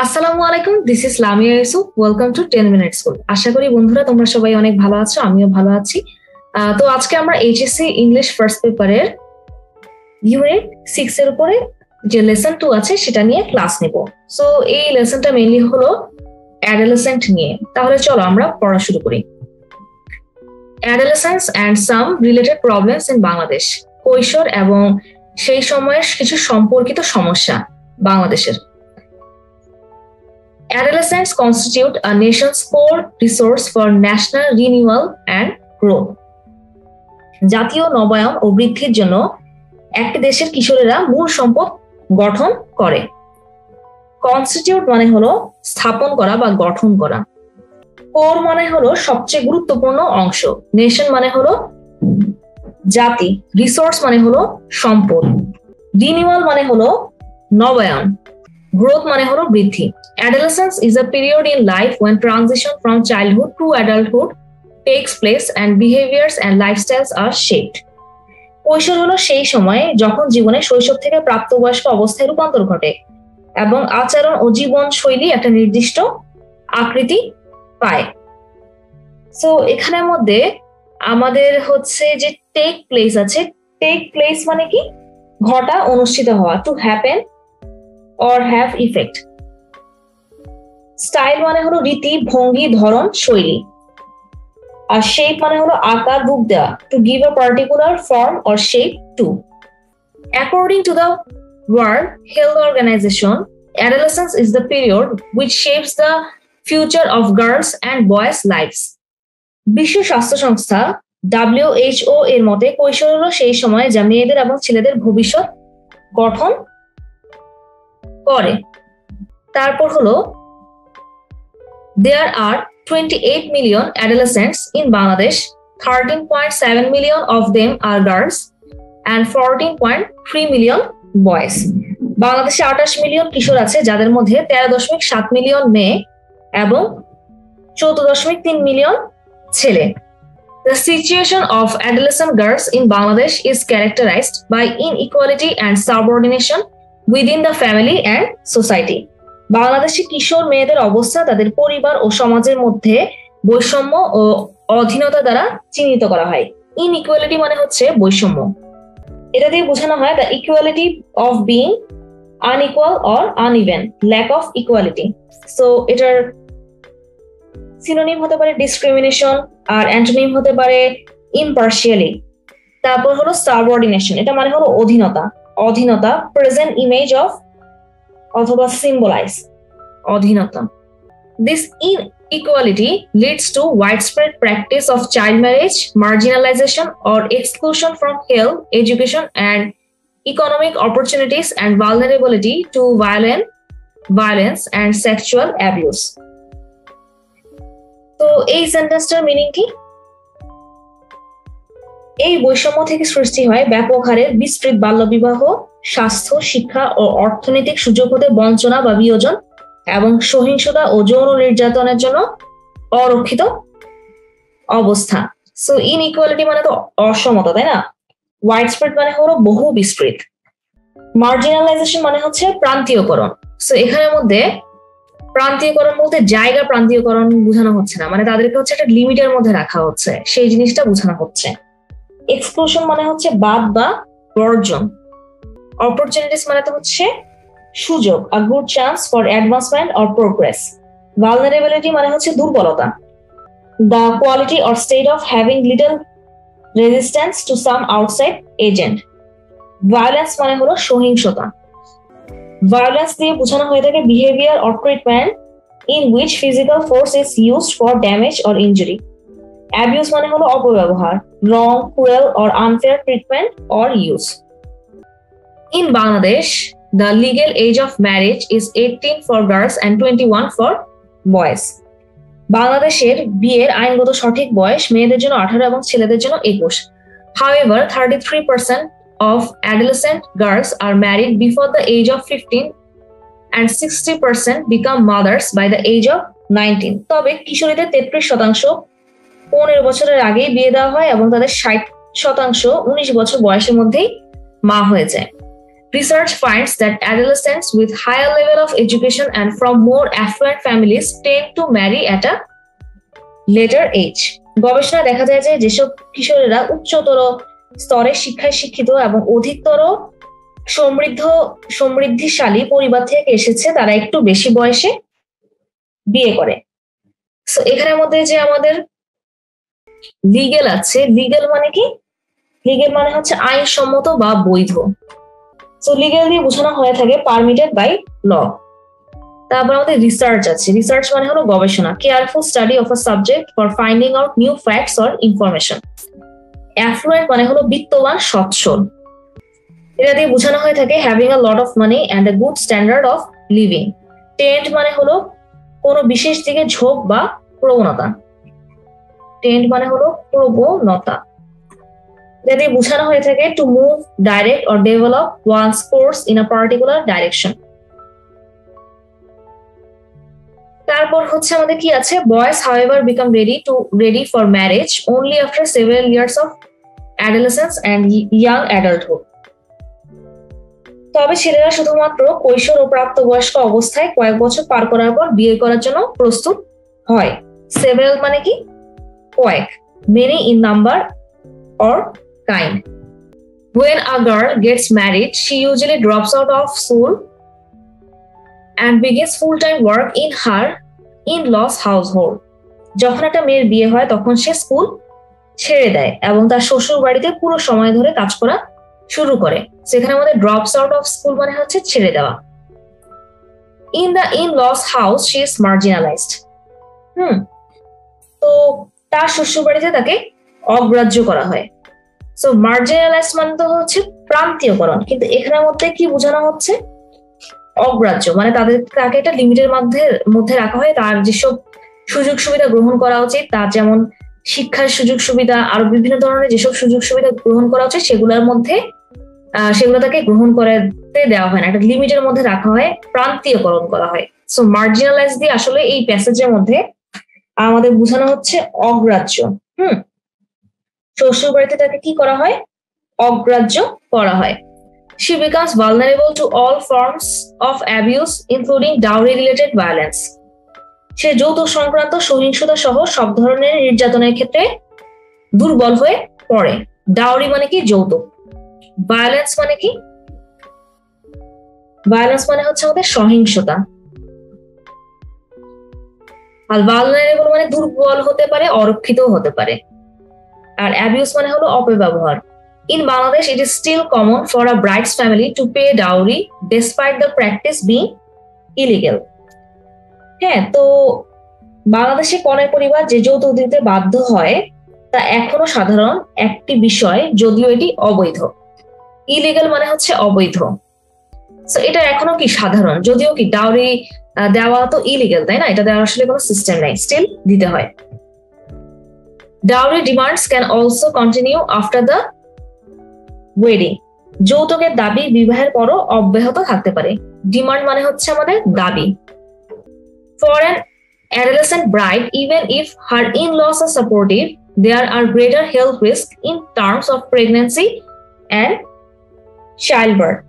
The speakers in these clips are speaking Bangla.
আসসালামু আলাইকুম, this is Lamia Yusuf. Welcome to 10 minute school. আশা করি বন্ধুরা তোমরা সবাই অনেক ভালো আছো, আমিও ভালো আছি। তো আজকে আমরা এইচএসসি ইংলিশ ফার্স্ট পেপারের ইউনিট 6 এর উপরে যে লেসন 2 আছে সেটা নিয়ে ক্লাস নিব। সো এই লেসনটা মেইনলি হলো অ্যাডোলেসেন্ট নিয়ে। তাহলে চলো আমরা পড়া শুরু করি। Adolescence and some related problems in Bangladesh. কৈশোর এবং সেই সময়ের কিছু সম্পর্কিত সমস্যা বাংলাদেশের। Adolescents constitute a nation's core resource for national renewal and growth. জাতীয় নবায়ন ও বৃদ্ধির জন্য একটি দেশের কিশোরেরা মূল সম্পদ গঠন করে। কনস্টিটিউট মানে হলো স্থাপন করা বা গঠন করা। কোর মানে হলো সবচেয়ে গুরুত্বপূর্ণ অংশ। নেশন মানে হলো জাতি। রিসোর্স মানে হলো সম্পদ। রিনিউয়াল মানে হলো নবায়ন। গ্রোথ মানে হলো বৃদ্ধি। Adolescence is a period in life when transition from childhood to adulthood takes place and behaviors and lifestyles are shaped. কৈশোর হলো সেই সময়ে যখন জীবনে শৈশব থেকে প্রাপ্তবয়স্ক অবস্থায় রূপান্তর ঘটে এবং আচরণ ও জীবন শৈলী একটা নির্দিষ্ট আকৃতি পায়। সো এখানের মধ্যে আমাদের হচ্ছে যে টেক প্লেস আছে। টেক প্লেস মানে কি? ঘটা, অনুষ্ঠিত হওয়া। To happen or have effect. Style মানে হলো রীতি, ভঙ্গি, ধরন, শৈলী। আর শেপ মানে হলো আকার, রূপ দেওয়া। To give a particular form or shape to. According to the World Health Organization, adolescence is the period which shapes the future of girls and boys' lives. বিশ্ব স্বাস্থ্য সংস্থা WHO এর মতে কৈশোর হলো সেই সময় যা মেয়েদের এবং ছেলেদের ভবিষ্যৎ গঠন করে। তারপর হলো there are 28 million adolescents in Bangladesh. 13.7 million of them are girls and 14.3 million boys. বাংলাদেশে 28 মিলিয়ন কিশোর আছে, যাদের মধ্যে 13.7 মিলিয়ন মেয়ে এবং 14.3 মিলিয়ন ছেলে। The situation of adolescent girls in Bangladesh is characterized by inequality and subordination within the family and society. Bangladeshi কিশোর মেয়েদের অবস্থা তাদের পরিবার ও সমাজের মধ্যে বৈষম্য ও অধীনতা দ্বারা চিহ্নিত করা হয়। ইনইকুয়ালিটি মানে হচ্ছে বৈষম্য। এটা দিয়ে বোঝানো হয় the equality of being unequal or uneven, lack of equality. So এটার সিনোনিম হতে পারে ডিসক্রিমিনেশন আর অ্যান্টোনিম হতে পারে ইমপার্শিয়ালি। তারপর হলো সাবঅর্ডিনেশন, এটা মানে হলো অধীনতা। অধীনতা, প্রেজেন্ট ইমেজ অফ অথবা symbolise অধীনতা। This inequality leads to widespread practice of child marriage, marginalization or exclusion from health, education and economic opportunities and vulnerability to violence and sexual abuse. তো এই সেন্টেন্সটার মিনিং কি? এই বৈষম্য থেকে সৃষ্টি হয় ব্যাপক হারে বিস্তৃত বাল্যবিবাহ, স্বাস্থ্য, শিক্ষা ও অর্থনৈতিক সুযোগ হতে বঞ্চনা বা বিয়োজন এবং সহিংসতা ও যৌন নির্যাতনের জন্য অরক্ষিত অবস্থা। সো ইনইকুয়ালিটি মানে তো অসমতা, তাই না? ওয়াইডস্প্রেড মানে হলো বহু বিস্তৃত। মার্জিনালাইজেশন মানে হচ্ছে প্রান্তীয়করণ। সো এখানের মধ্যে প্রান্তীয়করণ বলতে জায়গা প্রান্তীয়করণ বোঝানো হচ্ছে না, মানে তাদেরকে হচ্ছে একটা লিমিটের মধ্যে রাখা হচ্ছে, সেই জিনিসটা বোঝানো হচ্ছে। এক্সক্লুশন মানে হচ্ছে বাদ বা বর্জন। অপরচুনিটিস মানে তো হচ্ছে সুযোগ, a good chance for advancement or progress. Vulnerability মানে হচ্ছে দুর্বলতা, the quality or state of having little resistance to some outside agent. Violence মানে হলো সহিংসতা। Violence দিয়ে বোঝানো হয়ে থাকে behavior or treatment in which physical force is used for damage or injury. Abuse মানে হলো অপব্যবহার, wrong, cruel or unfair treatment or use. In Bangladesh, the legal age of marriage is 18 for girls and 21 for boys. বাংলাদেশের বিয়ের আইনগত সঠিক বয়স মেয়েদের জন্য 18 এবং ছেলেদের জন্য 21. However, 33% of adolescent girls are married before the age of 15 and 60% become mothers by the age of 19. তবে কিশোরীদের 33% 15 বছরের আগেই বিয়ে দেওয়া হয় এবং তাদের 60% 19 বছর বয়সের মধ্যেই মা হয়ে যায়। Research finds that adolescents with higher level of education and from more affluent families tend to marry at a later age. গবেষণা দেখা যায় যে যেসব কিশোরেরা উচ্চতর স্তরের শিক্ষায় শিক্ষিত এবং অধিকতর সমৃদ্ধিশালী পরিবার থেকে এসেছে তারা একটু বেশি বয়সে বিয়ে করে। সো এখানের মধ্যে যে আমাদের লিগ্যাল আছে, লিগ্যাল মানে কি? লিগ্যাল মানে হচ্ছে আইনসম্মত বা বৈধ। সো লিগ্যাল দিয়ে বোঝানো হয়ে থাকে পারমিটেড বাই ল। তারপর আমাদের রিসার্চ আছে, রিসার্চ মানে হলো গবেষণা, careful study of a subject for finding out new facts or information. Effluent মানে হলো বিত্তবান, সচ্ছল। এটা দিয়ে বোঝানো হয়ে থাকে having a lot of money and a good standard of living. Tend মানে হলো কোনো বিশেষ দিকে ঝোঁক বা প্রবণতা। টেন্ড মানে হলো প্রবণতা। এটা দিয়ে বোঝানো হয়ে থাকে to move, direct or develop one's course in a particular direction. তারপর হচ্ছে আমাদের কি আছে, boys however become ready for marriage only after several years of adolescence and young adulthood. তবে ছেলেরা শুধুমাত্র কৈশোর ও প্রাপ্তবয়স্ক অবস্থায় কয়েক বছর পার করার পর বিয়ে করার জন্য প্রস্তুত হয়। সেভারাল মানে কি? কয়েক, many in number or kind. When a girl gets married, she usually drops out of school and begins full-time work in her in-laws household. যখন একটা মেয়ের বিয়ে হয় তখন সে স্কুল ছেড়ে দেয় এবং তার শ্বশুর বাড়িতে পুরো সময় ধরে কাজ করা শুরু করে। সেখানে আমাদের ড্রপস আউট অফ স্কুল মানে হচ্ছে ছেড়ে দেওয়া। In the in-laws house she is marginalized. তো তার শ্বশুর বাড়িতে তাকে অগ্রাহ্য করা হয়। সো মার্জিনালাইজড মানে তো হচ্ছে প্রান্তীয়করণ, কিন্তু এখানের মধ্যে কি বোঝানো হচ্ছে? অগ্রাহ্য মানে তাকে একটা লিমিটের মধ্যে রাখা হয়। তার যেসব সুযোগ সুবিধা গ্রহণ করা উচিত, তার যেমন শিক্ষার সুযোগ সুবিধা, আরো বিভিন্ন ধরনের যেসব সুযোগ সুবিধা গ্রহণ করা উচিত সেগুলোর মধ্যে সেগুলো তাকে গ্রহণ করতে দেওয়া হয় না, একটা লিমিটের মধ্যে রাখা হয়, প্রান্তীয়করণ করা হয়। সো মার্জিনালাইজ দিয়ে আসলে এই প্যাসেজের মধ্যে আমাদের বোঝানো হচ্ছে অগ্রাহ্য। শ্বশুর বাড়িতে তাকে কি করা হয়? অগ্রাহ্য করা হয়। She becomes vulnerable to all forms of abuse, including dowry-related violence. সে যৌতুক সংক্রান্ত সহিংসতা সহ সব ধরনের নির্যাতনের ক্ষেত্রে দুর্বল হয়ে পড়ে। ডাউরি মানে কি? যৌতুক। ভায়োলেন্স মানে কি? ভায়োলেন্স মানে হচ্ছে আমাদের সহিংসতা। আর ভালনারেবল মানে দুর্বল হতে পারে, অরক্ষিত হতে পারে। আর অ্যাবিউস মানে হলো অপব্যবহার। In Bangladesh, it is still common for a bride's family to pay dowry despite the practice being illegal. হ্যাঁ, তো বাংলাদেশে কনের পরিবার যে যৌতুক দিতে বাধ্য হয় তা এখনো সাধারণ একটি বিষয়, যদিও এটি অবৈধ। ইলিগাল মানে হচ্ছে অবৈধ। সো এটা এখনো কি সাধারণ, যদিও কি ডাউরি দেওয়া তো ইলিগাল, তাই না? এটা দেওয়ার আসলে কোনো সিস্টেম নাই, স্টিল দিতে হয়। Dowry demands can also continue after the wedding. যৌতুকের দাবি বিবাহের পরও অব্যাহত থাকতে পারে। ডিমান্ড মানে হচ্ছে আমাদের দাবি। For an adolescent bride, even if her in-laws are supportive, there are greater health risks in terms of pregnancy and childbirth.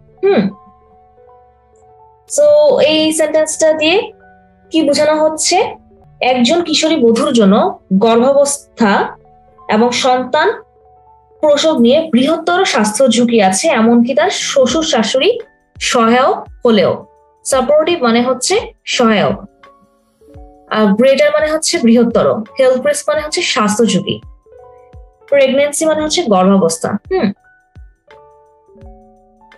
So এই সেন্টেন্সটা দিয়ে কি বোঝানো হচ্ছে? একজন কিশোরী বধূর জন্য গর্ভাবস্থা এবং সন্তান প্রসব নিয়ে বৃহত্তর স্বাস্থ্য ঝুঁকি আছে, এমনকি তার শ্বশুর শাশুড়ি সহায়ক হলেও। সাপোর্টিভ মানে হচ্ছে সহায়ক, গ্রেটার মানে হচ্ছে বৃহত্তর, হেলথ রিস্ক মানে হচ্ছে স্বাস্থ্য ঝুঁকি, প্রেগন্যান্সি মানে হচ্ছে গর্ভাবস্থা।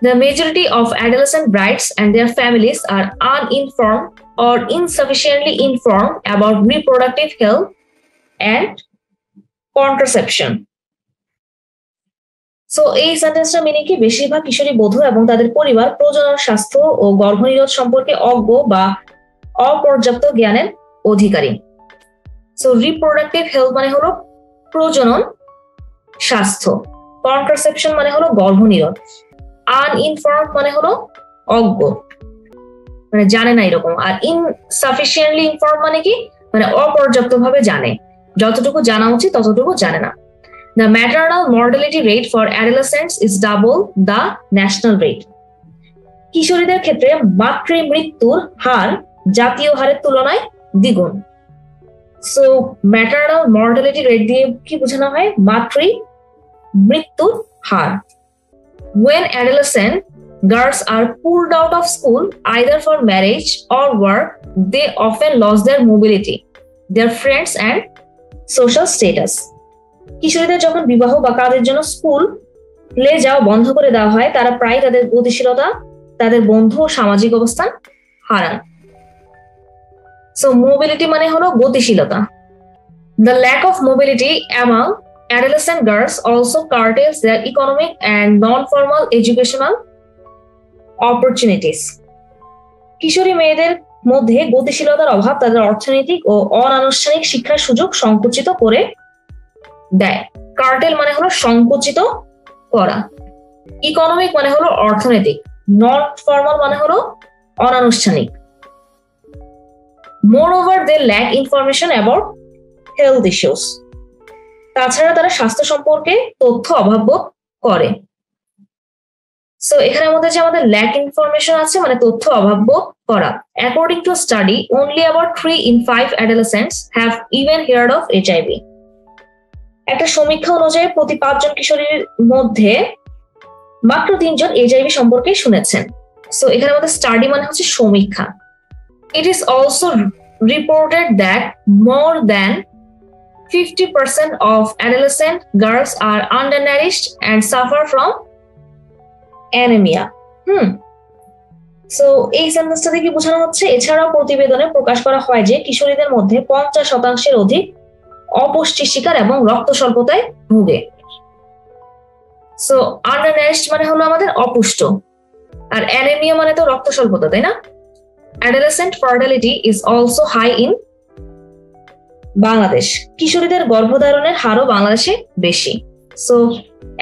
The majority of adolescent brides and their families are uninformed or insufficiently informed about reproductive health and contraception. So এই সেন্টেন্সটা মিনিং কি? বেশিরভাগ কিশোরী বধূ এবং তাদের পরিবার প্রজনন স্বাস্থ্য ও গর্ভনিরোধ সম্পর্কে অজ্ঞ বা অপর্যাপ্ত জ্ঞানের অধিকারী। সো রিপ্রোডাক্টিভ হেলথ মানে হলো প্রজনন স্বাস্থ্য, কন্ট্রাসেপশন মানে হলো গর্ভনিরোধ, আনইনফর্মড মানে হলো অজ্ঞ, মানে জানে না এরকম। আর ইনসাফিসিয়েন্টলি ইনফর্ম মানে কি? মানে অপর্যাপ্ত ভাবে জানে, যতটুকু জানা উচিত ততটুকু জানে না। The maternal mortality rate for adolescents is double the national rate. কিশোরীদের ক্ষেত্রে মাতৃ মৃত্যুর হার জাতীয় হারের তুলনায় দ্বিগুণ। সো ম্যাটারনাল মর্টালিটি রেট দিয়ে কি বোঝানো হয়? মাতৃ মৃত্যুর হার। When adolescent girls are pulled out of school either for marriage or work, they often lose their mobility, their friends and social status. কিশোরীদের যখন বিবাহ বা কাজের জন্য স্কুলে যাওয়া বন্ধ করে দেওয়া হয়, তারা প্রায় তাদের গতিশীলতা, তাদের বন্ধু ও সামাজিক অবস্থান হারান। সো মোবিলিটি মানে হলো গতিশীলতা। The lack of mobility among adolescent girls also curtails their economic and non-formal educational opportunities. কিশোরী মেয়েদের মধ্যে গতিশীলতার অভাব তাদের অর্থনৈতিক ও অনানুষ্ঠানিক শিক্ষার সুযোগ সংকুচিত করে দেয়। কার্টেল মানে হলো সংকুচিত করা, ইকোনমিক মানে হলো অর্থনৈতিক, নন ফর্মাল মানে হলো অনানুষ্ঠানিক। Moreover, they lack information about health issues. তাছাড়া তারা স্বাস্থ্য সম্পর্কে তথ্য অভাব বোধ করে। সো এখানে আমাদের যে আমাদের ল্যাক ইনফরমেশন আছে মানে তথ্য অভাব বোধ করা। According to study, only about 3 in 5 adolescents have even heard of HIV. একটা সমীক্ষা অনুযায়ী প্রতি 5 জন কিশোরীর মধ্যে মাত্র 3 জন HIV সম্পর্কে শুনেছেন। সো এখানে আমাদের স্টাডি মানে হচ্ছে সমীক্ষা। It is also reported that more than 50% of adolescent girls are undernourished and suffer from anemia. So এই সেন্টেন্সটা থেকে বোঝানো হচ্ছে, এছাড়াও প্রতিবেদনে প্রকাশ করা হয় যে কিশোরীদের মধ্যে 50% অধিক অপুষ্টির শিকার এবং রক্ত স্বল্পতায় ভোগে। সো আন্ডারনারিশড মানে হলো আমাদের অপুষ্ট, আর অ্যানেমিয়া মানে তো রক্ত স্বল্পতা, তাই না? Adolescent fertility is also high in Bangladesh. কিশোরীদের গর্ভধারণের হারও বাংলাদেশে বেশি। সো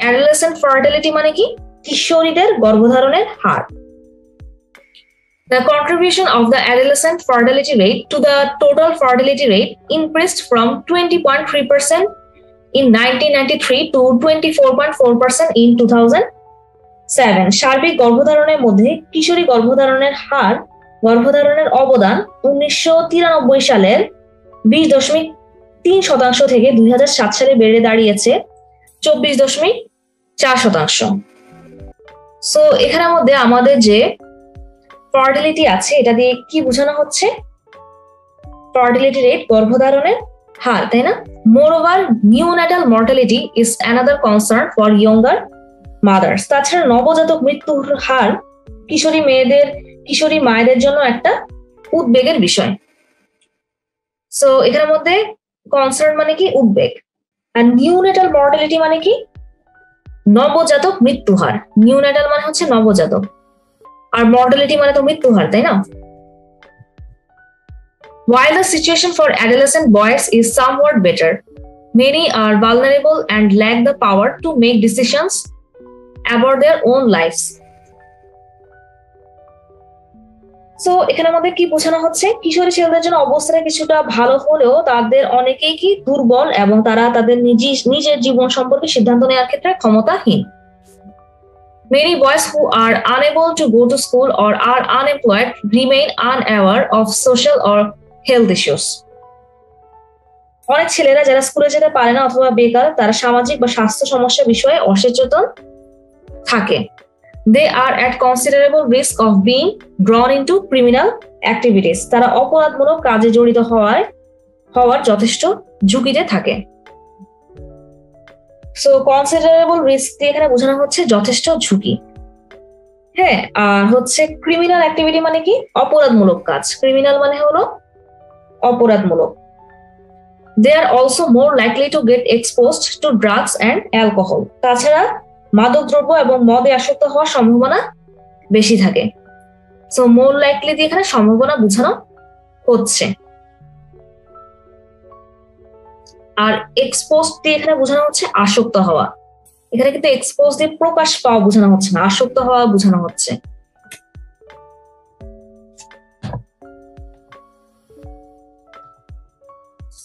adolescent fertility মানে কি? কিশোরীদের গর্ভধারণের হার। The contribution of the adolescent fertility rate to the total fertility rate increased from 20.3% in 1993 to 24.4% in 2007. সার্বিক গর্ভধারণের মধ্যে কিশোরী গর্ভধারণের হার, গর্ভধারণের অবদান 1993 সালের 20.3% থেকে 2007 সালে বেড়ে দাঁড়িয়েছে 24.4%। সো এখানের মধ্যে আমাদের যে ফার্টিলিটি আছে এটা দিয়ে কি বোঝানো হচ্ছে? ফার্টিলিটি রেট, গর্ভধারণের হার, তাই না? Moreover, neonatal mortality is another concern for younger mothers. তাছাড়া নবজাতক মৃত্যুর হার কিশোরী মায়েদের জন্য একটা উদ্বেগের বিষয়। সো এখানের মধ্যে কনসার্ন মানে কি? উদ্বেগ। আর নিউনেটাল মর্টালিটি মানে কি? নবজাতক মৃত্যু হার। নিউনেটাল মানে হচ্ছে নবজাতক, আর মর্টালিটি মানে তো মৃত্যু হার, তাই না? While the situation for adolescent boys is somewhat better, many are vulnerable and lack the power to make decisions about their own lives. So এখানে আমাদের কি বোঝানো হচ্ছে? কিশোরী ছেলেদের জন্য অবস্থাটা কিছুটা ভালো হলেও তাদের অনেকেই কি দুর্বল এবং তারা তাদের নিজের জীবন সম্পর্কে সিদ্ধান্ত নেওয়ার ক্ষেত্রে ক্ষমতাহীন। Many boys who are unable to go to school or are unemployed remain unaware of social or health issues. অনেক ছেলেরা যারা স্কুলে যেতে পারে না অথবা বেকার, তারা সামাজিক বা স্বাস্থ্য সমস্যা বিষয়ে অসচেতন থাকে। They are at considerable risk of being drawn into criminal activities. তারা অপরাধমূলক কাজে জড়িত হওয়ার যথেষ্ট ঝুঁকিতে থাকে। সো কনসিডারেবল রিস্ক দিয়ে এখানে বোঝানো হচ্ছে যথেষ্ট ঝুঁকি। হ্যাঁ, আর হচ্ছে ক্রিমিনাল অ্যাক্টিভিটি মানে কি? অপরাধমূলক কাজ। ক্রিমিনাল মানে হলো অপরাধমূলক। They are also more likely to get exposed to drugs and alcohol. তাছাড়া মাদকদ্রব্য এবং মদে আসক্ত হওয়ার সম্ভাবনা বেশি থাকে। সো মোর লাইকলি দিয়ে এখানে সম্ভাবনা বোঝানো হচ্ছে। আর এক্সপোজ দিয়ে এখানে বোঝানো হচ্ছে আসক্ত হওয়া। এখানে কিন্তু এক্সপোজ দিয়ে প্রকাশ পাওয়া বোঝানো হচ্ছে না, আসক্ত হওয়া বোঝানো হচ্ছে।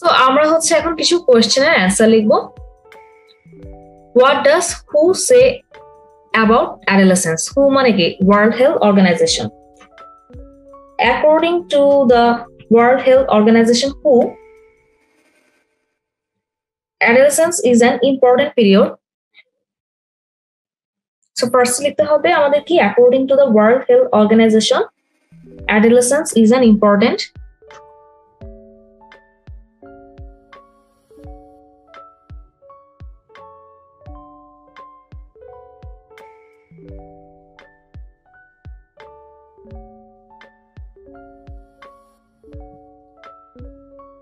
তো আমরা হচ্ছে এখন কিছু কোয়েশ্চেনের অ্যান্সার লিখবো। What does who say about adolescence. Who মানে কি? World Health Organization. According to the World Health Organization, WHO, adolescence is an important period. So first লিখতে হবে আমাদের কি? According to the World Health Organization, adolescence is an important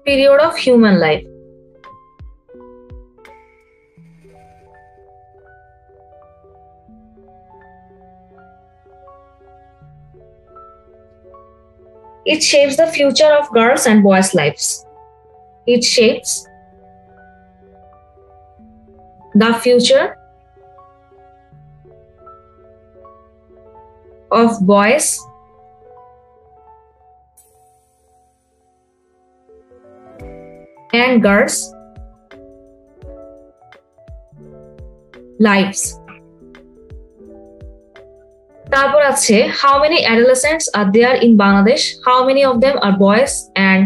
period of human life. It shapes the future of girls' and boys' lives. It shapes the future of boys and girls' lives. তারপর আছে how many adolescents are there in Bangladesh? How many of them are boys and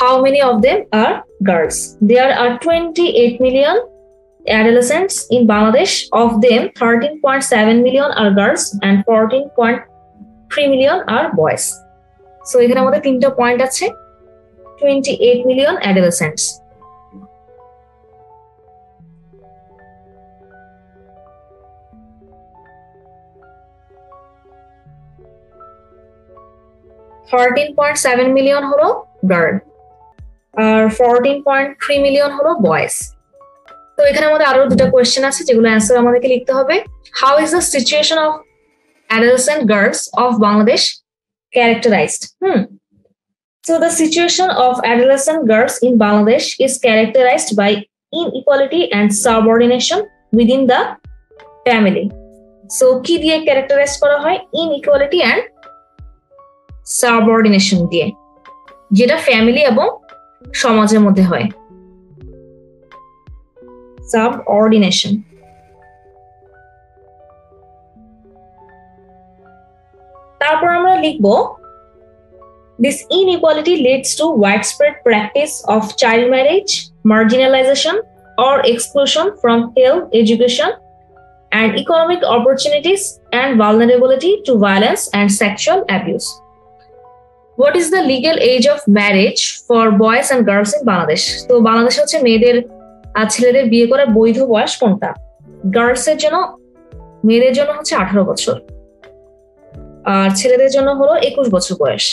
how many of them are girls? There are 28 million adolescents in Bangladesh. Of them, 13.7 million are girls and 14.3 million are boys. So এখানে আমাদের তিনটা পয়েন্ট আছে. 28 million adolescents. $13.7 million হলো গার্ল আর 14.3 million হলো বয়েজ. তো এখানে আমাদের আরো দুটো কোয়েশ্চেন আছে যেগুলো অ্যান্সার আমাদেরকে লিখতে হবে. How is the situation of adolescent girls of Bangladesh characterized? So the situation of adolescent girls in Bangladesh is characterized by inequality and subordination within the family. So কি দিয়ে characterize করা হয়? Inequality and subordination দিয়ে, যেটা ফ্যামিলি এবং সমাজের মধ্যে হয়. Subordination. তারপর আমরা লিখব this inequality leads to widespread practice of child marriage, marginalization or exclusion from health, education and economic opportunities and vulnerability to violence and sexual abuse. What is the legal age of marriage for boys and girls in Bangladesh? তো বাংলাদেশে হচ্ছে মেয়েদের আর ছেলেদের বিয়ে করার বৈধ বয়স কোনটা? গার্লসের জন্য, মেয়েদের জন্য হচ্ছে 18 বছর আর ছেলেদের জন্য হলো 21 বছর বয়স.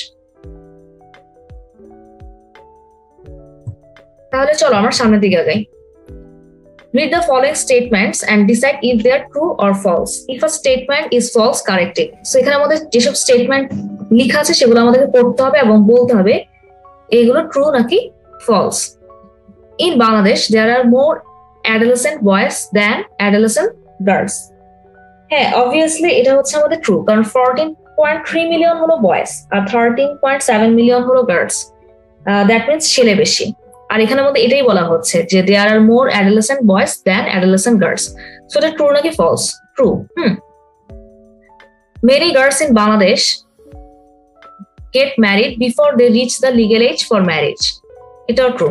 তাহলে চলো আমরা সামনের দিকে আগাই. Read the following statements and decide if they are true or false. If a statement is false, correct it. So এখানে আমাদের যেসব স্টেটমেন্ট লেখা আছে সেগুলো আমাদেরকে পড়তে হবে এবং বলতে হবে এগুলো ট্রু নাকি false. In Bangladesh, there are more adolescent boys than adolescent girls. হ্যাঁ, obviously এটা হচ্ছে আমাদের ট্রু, কারণ 14.3 মিলিয়ন হলো বয়েজ আর 13.7 মিলিয়ন হলো গার্লস. দ্যাট মিনস ছেলে বেশি. আর এখানের মধ্যে এটাই বলা হচ্ছে যে there are more adolescent boys than adolescent girls. So এটা ট্রু নাকি false? True. Many girls in Bangladesh get married before they reach the legal age for marriage. এটাও true.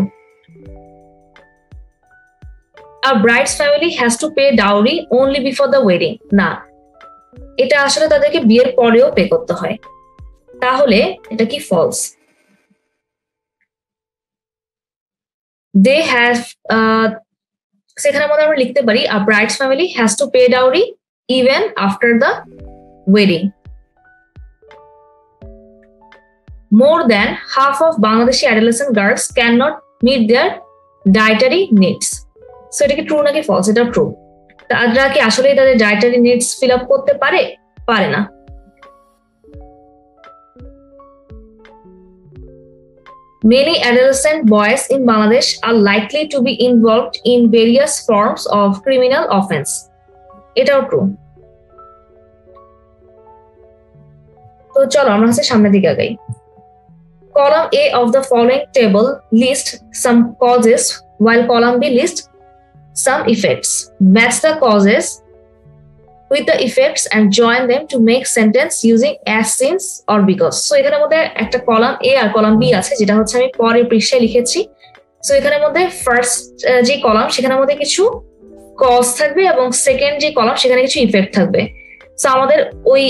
A bride's family has to pay dowry only before the wedding. না, এটা আসলে তাদেরকে বিয়ের পরেও পে করতে হয়. তাহলে এটা কি ফলস? They have সেখানে আমরা লিখতে পারি a bride's family has to pay dowry even after the wedding. More than half of Bangladeshi adolescent girls cannot meet their dietary needs. So এটা কি ট্রু নাকি ফলস? এটা ট্রু. তারা কি আসলে তাদের ডায়েটারি নিডস ফিল আপ করতে পারে না. Many adolescent boys in Bangladesh are likely to be involved in various forms of criminal offense. এটাও ট্রু. তো চলো আমরা সামনের দিকে আগাই. Column A of the following table lists some causes while column B lists some effects. Match the causes with the effects and join them to make sentence using as, since or because. So এখানের মধ্যে একটা কলাম A আর কলাম B আছে, যেটা হচ্ছে আমি পরের পৃষ্ঠায় লিখেছি। সো এখানের মধ্যে ফার্স্ট যে কলাম সেখানের মধ্যে কিছু কজ থাকবে এবং সেকেন্ড যে কলাম সেখানে কিছু ইফেক্ট থাকবে। সো আমাদের ওই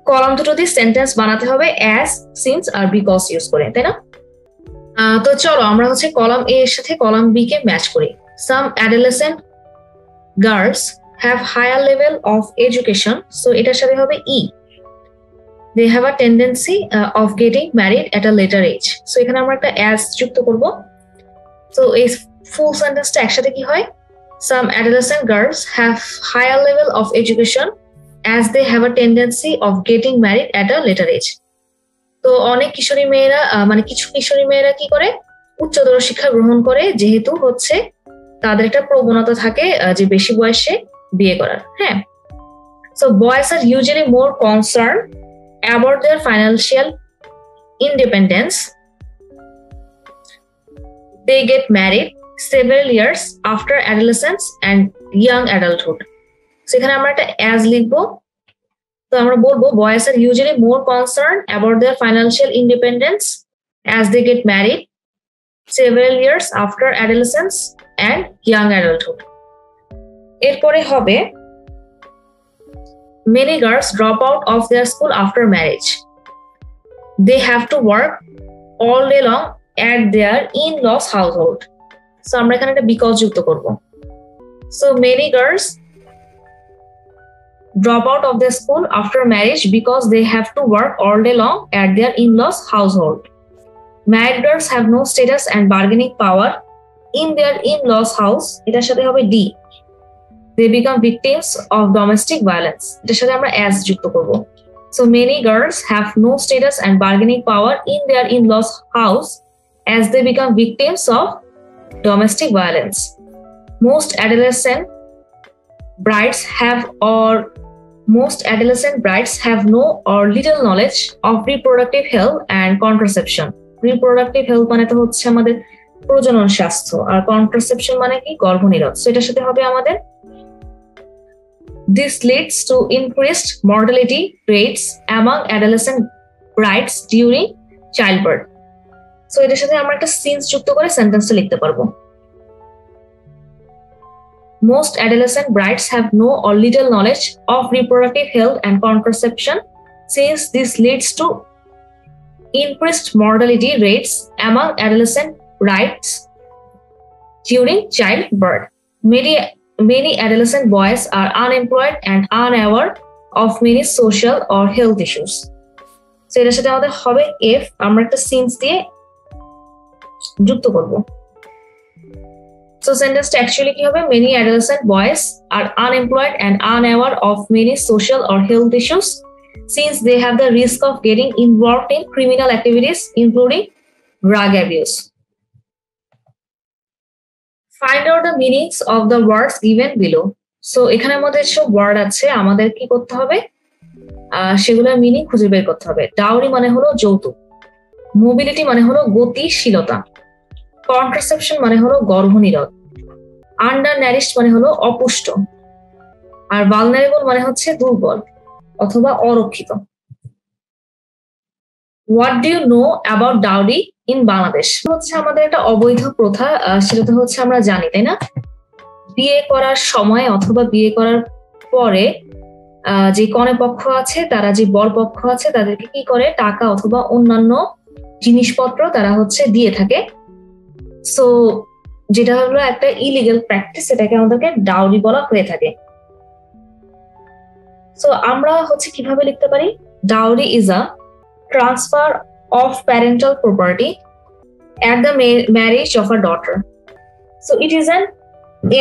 কলাম দুটো দিয়ে সেন্টেন্স বানাতে হবে as, since আর because ইউজ করে, তাই না? তো চলো আমরা হচ্ছে কলাম A এর সাথে কলাম B কে ম্যাচ করি। Some adolescent girls have higher level of education, so এটার সাথে হবে E. They have a tendency of getting married at a later age. So এখানে আমরা একটা as যুক্ত করব। So এই ফুল সেন্টেন্সটা একসাথে কি হয়? Some adolescent girls have higher level of education as they have a tendency of getting married at a later age. তো অনেক কিশোরী মেয়েরা মানে কিছু কিশোরী মেয়েরা কি করে, উচ্চতর শিক্ষা গ্রহণ করে, যেহেতু হচ্ছে তাদের একটা প্রবণতা থাকে যে বেশি বয়সে বিয়ে করার। হ্যাঁ, so boys are usually more concern about their financial independence. They get married several years after adolescence and young adulthood. So এখানে আমরা একটা as লিখবো। তো আমরা বলবো boys are usually more concerned about their financial independence as they get married several years after adolescence and young adulthood. এরপরে হবে many girls drop out of their school after marriage. They have to work all day long at their in-laws household. So আমরা এখানে একটা because যুক্ত করব। So many girls drop out of their school after marriage because they have to work all day long at their in-laws household. Married girls have no status and bargaining power in their in-laws house. এটার সাথে হবে D. They become victims of domestic violence. এটার সাথে আমরা as যুক্ত করব। So many girls have no status and bargaining power in their in-laws house as they become victims of domestic violence. Most adolescent brides have no or little knowledge of reproductive health and contraception. Reproductive health মানে তো হচ্ছে আমাদের প্রজনন স্বাস্থ্য, আর contraception মানে কি, গর্ভনিরোধ। সো এটার সাথে হবে আমাদের this leads to increased mortality rates among adolescent brides during childbirth. So এটার সাথে আমরা একটা since যুক্ত করে সেন্টেন্সটা লিখতে পারবো। Most adolescent brides have no or little knowledge of reproductive health and contraception, since this leads to increased mortality rates among adolescent brides during childbirth. Many adolescent boys are unemployed and unaware of many social or health issues. So এটার সাথে আমাদের হবে if, আমরা একটা since দিয়ে যুক্ত করব। So sentence actually কি হবে? Many adolescent boys are unemployed and unaware of many social or health issues, since they have the risk of getting involved in criminal activities, including drug abuse. Find out the meanings of the words given below. So এখানের মধ্যে সব ওয়ার্ড আছে, আমাদের কি করতে হবে? সেগুলোর মিনিং খুঁজে বের করতে হবে। ডাউরি মানে হলো যৌতুক, মোবিলিটি মানে হলো গতিশীলতা, কন্ট্রাসেপশন মানে হলো গর্ভনিরোধ, আন্ডার ন্যারিশড মানে হলো অপুষ্ট, আর ভালনারেবল মানে হচ্ছে দুর্বল অথবা অরক্ষিত। What do you know about dowry in Bangladesh? হচ্ছে আমাদের একটা অবৈধ প্রথা, সেটা তো হচ্ছে আমরা জানি, তাই না? বিয়ে করার সময় অথবা বিয়ে করার পরে যে কনে পক্ষ আছে, তারা যে বর পক্ষ আছে, তাদেরকে কি করে, টাকা অথবা অন্যান্য জিনিসপত্র তারা হচ্ছে দিয়ে থাকে। সো যেটা হলো একটা ইলিগাল প্র্যাকটিস, এটাকে আমাদেরকে ডাউরি বলা হয়ে থাকে। সো আমরা হচ্ছে কিভাবে লিখতে পারি? Dowry is a transfer of parental property at the marriage of a daughter. So it is an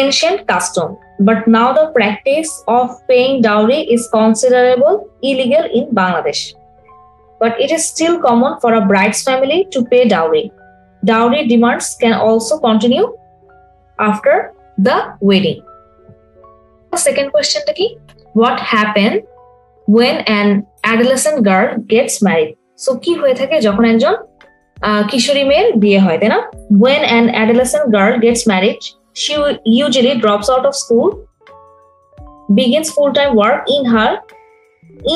ancient custom, but now the practice of paying dowry is considerable illegal in Bangladesh. But it is still common for a bride's family to pay dowry. Dowry demands can also continue after the wedding. The second question is, what happens when an adolescent girl gets married? So কি হয়ে থাকে যখন একজন কিশোরী মেয়ের বিয়ে হয়, তাই না? When an adolescent girl gets married, she usually drops out of school begins full-time work in her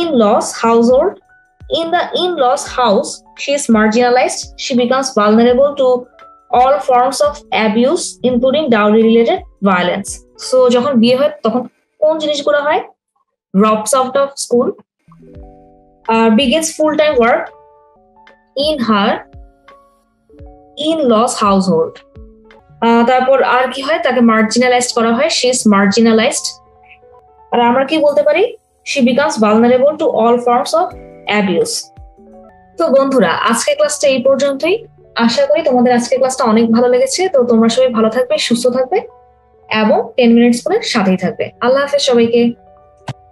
in-laws household. In the in-laws house, she is marginalized. She becomes vulnerable to all forms of abuse, including dowry-related violence. So যখন বিয়ে হয় তখন কোন জিনিসগুলো হয়? Drops out of school, begins full-time work in her in-laws household. তারপর আর কি হয়? তাকে marginalized করা হয়. She is marginalized. আর আমরা কি বলতে পারি? She becomes vulnerable to all forms of abuse. তো বন্ধুরা, আজকের ক্লাসটা এই পর্যন্তই। আশা করি তোমাদের আজকের ক্লাসটা অনেক ভালো লেগেছে। তো তোমরা সবাই ভালো থাকবে, সুস্থ থাকবে এবং 10 মিনিটস করে সাথেই থাকবে। আল্লাহ হাফেজ সবাইকে।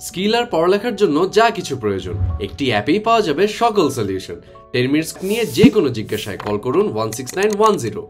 স্কিল আর পড়ালেখার জন্য যা কিছু প্রয়োজন একটি অ্যাপেই পাওয়া যাবে সকল সলিউশন। 10 মিনিটস নিয়ে যে কোনো জিজ্ঞাসায় কল করুন 16910।